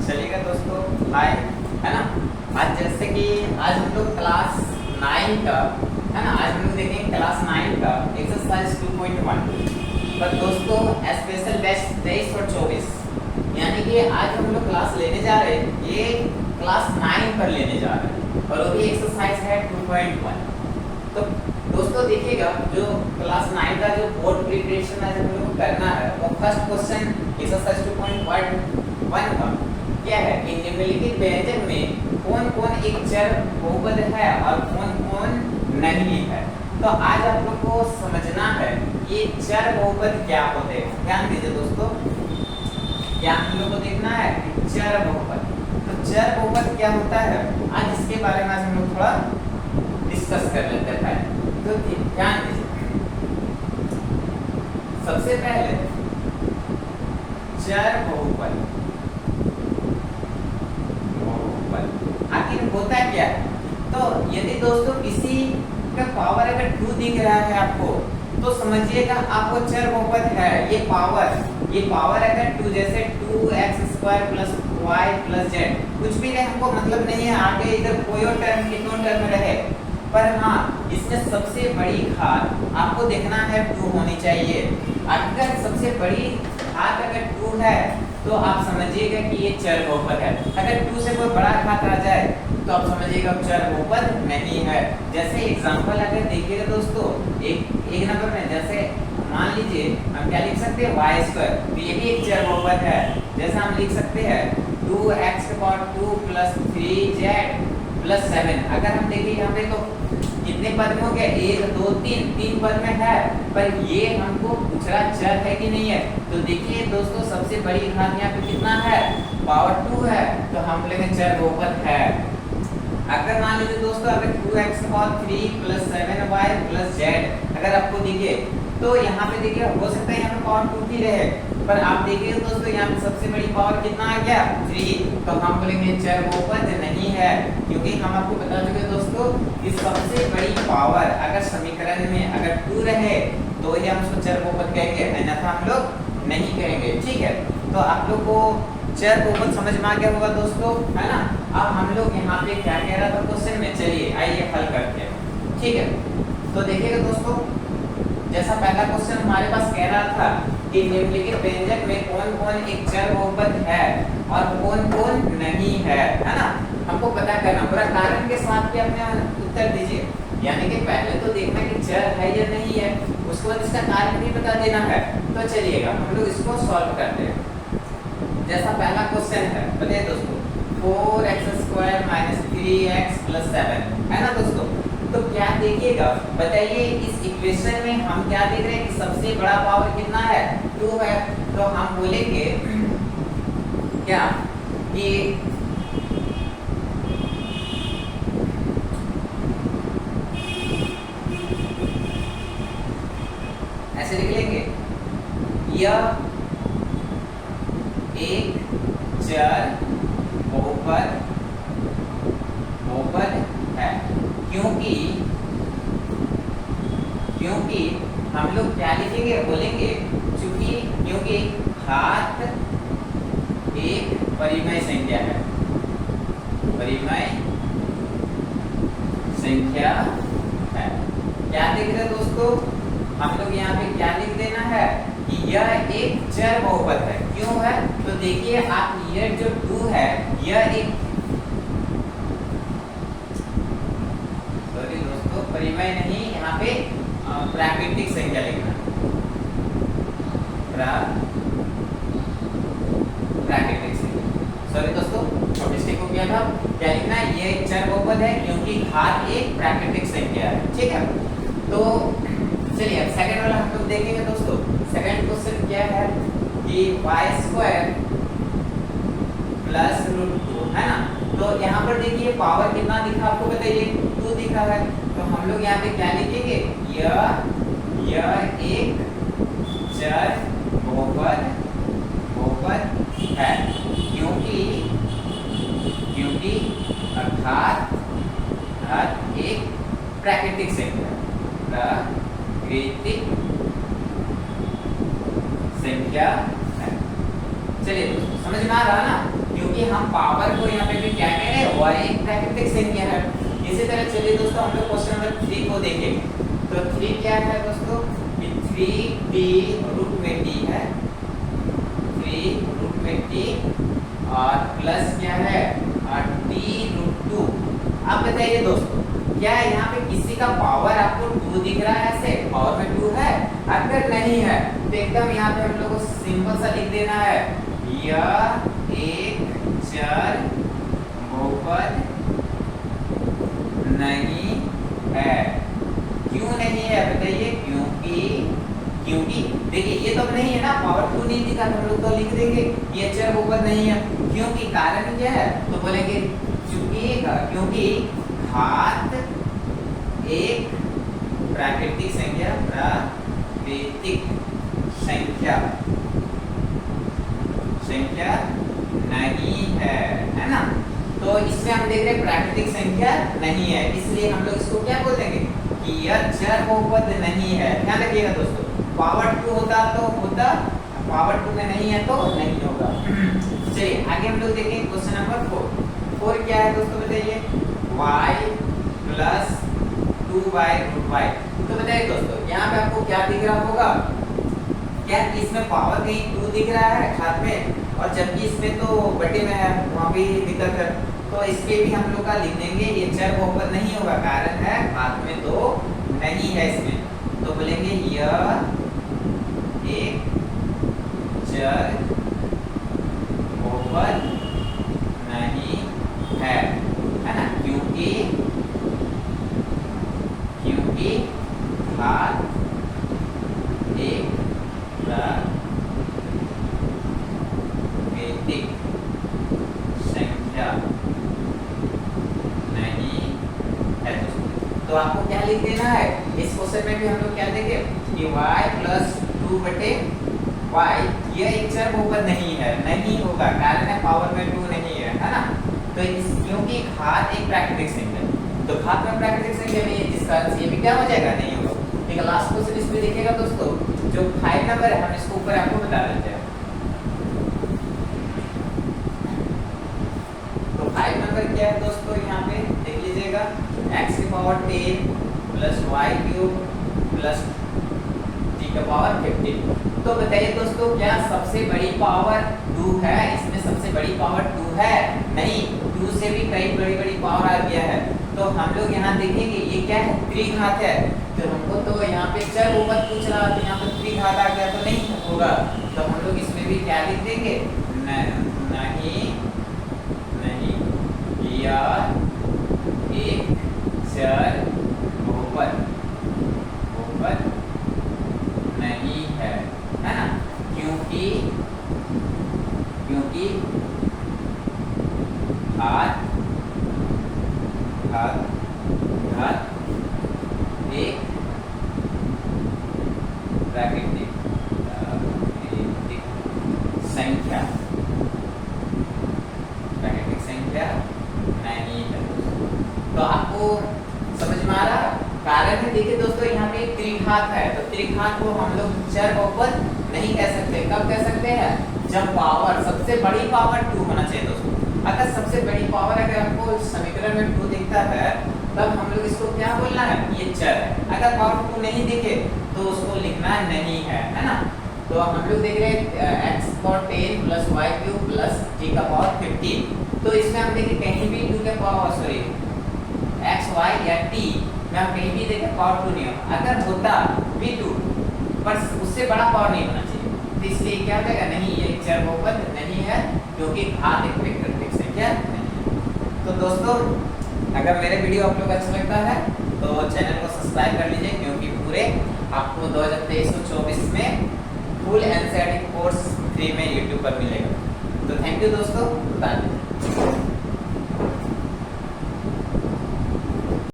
चलिएगा दोस्तों, हाय, है ना। आज जैसे कि आज हम लोग क्लास 9 का, है ना, आज हम लोग देखेंगे क्लास 9 का एक्सरसाइज 2.1 पर दोस्तों स्पेशल बैच 23 और 24, यानी कि आज हम लोग क्लास लेने जा रहे हैं, ये क्लास 9 पर लेने जा रहे हैं और वो भी एक्सरसाइज है 2.1। तो दोस्तों देखिएगा, जो क्लास 9 का जो बोर्ड प्रिपरेशन है हम लोग को करना है, वो फर्स्ट क्वेश्चन एक्सरसाइज 2.1 का क्या है कि निम्नलिखित व्यंजक में कौन कौन एक चर बहुपद है और कौन कौन नहीं है। तो आज आप लोग को समझना है ये चर बहुपद क्या होते हैं। ध्यान दीजिए दोस्तों, क्या हम लोग को देखना है कि चर बहुपद, तो चर बहुपद क्या होता है, आज इसके बारे में आज हम लोग थोड़ा डिस्कस कर लेते हैं। तो ध्यान दीजिए, सबसे पहले चर बहुपद आखिर होता क्या है। तो यदि दोस्तों किसी का पावर अगर 2 दिख रहा है आपको, तो समझिएगा आपको चर बहुपद है। ये पावर अगर 2, जैसे 2x² + y + z, कुछ भी रहे हमको मतलब नहीं है, आगे इधर कोई और टर्म कितनों टर्म रहे, पर हाँ इसमें सबसे बड़ी घात आपको देखना है 2 होनी चाहिए। अगर सबसे बड़ी घात अगर 2 है तो आप समझिएगा कि ये चर बहुपद है। अगर 2 से कोई बड़ा घात आ जाए तो आप समझिएगा चर बहुपद नहीं है। जैसे एग्जांपल अगर देखिएगा दोस्तों, एक नंबर में जैसे मान लीजिए हम क्या लिख सकते हैं y², तो ये भी एक चर बहुपद है। जैसे हम लिख सकते हैं 2x² + 3z + 7। अगर हम देखिए यहाँ पे तो कितने पद में हो गया, 1 2 3 पद में है, पर ये हमको दूसरा चर है कि नहीं है। तो देखिए दोस्तों, सबसे बड़ी घात यहाँ पे कितना है, पावर 2 है, तो हम लेंगे चर बहुपद है। अगर मान लीजिए दोस्तों, अगर 2x³ + 7y + z अगर आपको दिखे, तो यहाँ पे देखिए हो सकता है यहाँ पे पावर 2 ही रहे, पर आप देखिए दोस्तों यहाँ पे सबसे बड़ी पावर कितना आ गया, 3, तो हम बोलेंगे चर बहुपद नहीं है। क्योंकि हम आपको बता चुके दोस्तों कि सबसे बड़ी पावर अगर समीकरण में अगर 2 रहे तो ही हम उसको चर बहुपद कहेंगे, अन्यथा हम लोग नहीं कहेंगे। ठीक है, तो आप लोग को चर बहुपद समझ में आ गया होगा दोस्तों, है ना। अब हम लोग यहाँ पे क्या कह रहा था क्वेश्चन में, चलिए आइए हल करते हैं। ठीक है, तो देखिएगा दोस्तों, जैसा पहला क्वेश्चन हमारे पास कह रहा था कि निम्नलिखित व्यंजक में कौन कौन एक चर बहुपद है और कौन कौन नहीं है ना। हमको पता करना, पूरा कारण के साथ भी अपने उत्तर दीजिए, यानी कि पहले तो देखना कि चर है या नहीं है, उसके बाद इसका कारण भी बता देना है। तो चलिएगा हम लोग इसको सॉल्व करते हैं। जैसा पहला क्वेश्चन है, बताइए दोस्तों, 4x² - 3x + 7, है ना दोस्तों। तो क्या देखिएगा, बताइए इस इक्वेशन में हम क्या देख रहे हैं कि सबसे बड़ा पावर कितना है, 2 है। तो हम बोलेंगे क्या कि ऐसे लिख लेंगे, यह एक चर बहुपद है, क्योंकि हम लोग क्या लिखेंगे, बोलेंगे क्योंकि घात एक परिमेय संख्या है, क्या देख रहे हैं दोस्तों, हम लोग यहाँ पे क्या लिख देना है कि यह एक चर बहुपद है। क्यों है, तो देखिए आप, यह जो 2 है यह एक, सॉरी दोस्तों परिमेय नहीं, यहाँ पे प्राकृतिक संख्या लिखना, प्राकृतिक संख्या, सॉरी दोस्तों छोटी स्टेप हो गया था। क्या लिखना है, ये एक चर बहुपद है क्योंकि घात एक प्राकृतिक संख्या है। ठीक है, तो चलिए अब सेकंड वाला हम लोग देखेंगे दोस्तों। सेकंड क्वेश्चन क्या है कि y² + √2, है ना। तो यहाँ पर देखिए पावर कितना दिखा आपको बताइए, 2 दिखा है। तो हम लोग यहाँ पे क्या लिखेंगे, यह एक चर बहुपद है क्योंकि अर्थात एक प्राकृतिक संख्या है। चलिए समझ में आ रहा ना, क्योंकि क्योंकि हम पावर को यहाँ पे भी क्या कह रहे हैं, वह एक प्राकृतिक संख्या है। इसी तरह चलिए दोस्तों हम लोग क्वेश्चन नंबर 3 को देखेंगे। तो 3 क्या है दोस्तों, 3d रूट में d है, 3 रूट में d और प्लस क्या है d रूट 2। अब बताइए दोस्तों, क्या यहाँ पे किसी का पावर आपको 2 दिख रहा है, ऐसे पावर में 2 है? अगर नहीं है तो एकदम यहाँ पे हम लोग को सिंपल सा लिख देना है, यह एक चर बहुपद नहीं है। क्यों नहीं है बताइए? क्योंकि देखिए ये तो नहीं है ना, पावर 2 नहीं दिखा, हम लोग तो लिख देंगे ये चर बहुपद नहीं है। क्योंकि कारण क्या है, तो बोलेंगे क्योंकि घात एक प्राकृतिक संख्या नहीं है ना। तो इसमें हम देख रहे हैं प्राकृतिक संख्या नहीं है, इसलिए हम लोग इसको क्या बोलेंगे कि यह चर बहुपद नहीं है। ध्यान रखिएगा दोस्तों, पावर 2 होता तो होता, पावर 2 में नहीं है तो नहीं होगा। चलिए आगे हम लोग देखेंगे क्वेश्चन नंबर 4 क्या है दोस्तों बताइए, y प्लस 2y√y। तो बताइए दोस्तों यहाँ पे आपको क्या दिख रहा होगा, क्या इसमें पावर कहीं 2 दिख रहा है खात में, और जबकि इसमें तो बटे में है, वहाँ भी दिक्कत है। तो इसके भी हम लोग का लिख देंगे ये चर बहुपद नहीं होगा, कारण है खात में 2 नहीं है इसमें। तो बोलेंगे यह एक चर बहुपद नहीं है ना, क्योंकि घात एक प्राकृतिक संख्या नहीं है। तो आपको क्या लिख देना है, इस क्वेश्चन में भी हम लोग क्या देंगे कि y प्लस 2 बटे y यह एक चर बहुपद नहीं है, नहीं होगा, कारण है पावर में 2 नहीं है ना। तो क्योंकि घात एक प्राकृतिक संख्या, तो घात में प्राकृतिक संख्या में जिसका ये भी क्या हो जाएगा, नहीं होगा। ठीक है, लास्ट क्वेश्चन इसमें देखिएगा दोस्तों, जो 5 नंबर है हम इसको ऊपर आपको बता देते हैं। तो 5 नंबर क्या है दोस्तों, यहाँ पे देख लीजिएगा, x की power 10 plus y cube plus t का पावर 15। तो बताइए दोस्तों क्या सबसे बड़ी पावर 2 है? इसमें सबसे बड़ी पावर 2 है? नहीं, 2 से भी कई बड़ी पावर आ गया है। तो हम लोग यहाँ देखेंगे ये क्या है, त्रिघात है। तो हमको तो यहाँ पे चर बहुपद पूछ रहा है, तो यहाँ पे त्रिघात आ गया तो नहीं होगा। तो हम लोग इसमें भी क्या लिख देंगे, नहीं यह एक चर बहुपद नहीं है ना, क्योंकि घात एक प्राकृतिक संख्या नहीं है। तो आपको समझ में आ रहा कारण है? देखिए दोस्तों यहाँ पे त्रिघात है, तो त्रिघात को हम लोग चर बहुपद नहीं कह सकते। कब कह सकते हैं? जब पावर सबसे बड़ी पावर 2 होना चाहिए दोस्तों। अगर सबसे बड़ी पावर अगर आपको समीकरण में 2 दिखता है, तब हम लोग इसको क्या बोलना है, ये चर है। अगर पावर 2 नहीं दिखे तो उसको लिखना नहीं है ना। तो हम लोग देख रहे हैं x power 10 plus y cube plus t का पावर 15। तो इसमें हम देखें कहीं भी 2 के पावर सॉरी x y या t में हम कहीं भी देखें पावर 2 नहीं होगा। अगर होता भी 2 पर उससे बड़ा पावर नहीं होना चाहिए, तो इसलिए क्या हो जाएगा, नहीं ये चर बहुपद नहीं है, क्योंकि घात एक प्राकृतिक संख्या नहीं है। तो दोस्तों अगर मेरे वीडियो आप लोग अच्छा लगता है तो चैनल को सब्सक्राइब कर लीजिए, क्योंकि पूरे आपको 2023-24 में फुल एनसीईआरटी कोर्स फ्री में यूट्यूब पर मिलेगा। तो थैंक यू दोस्तों।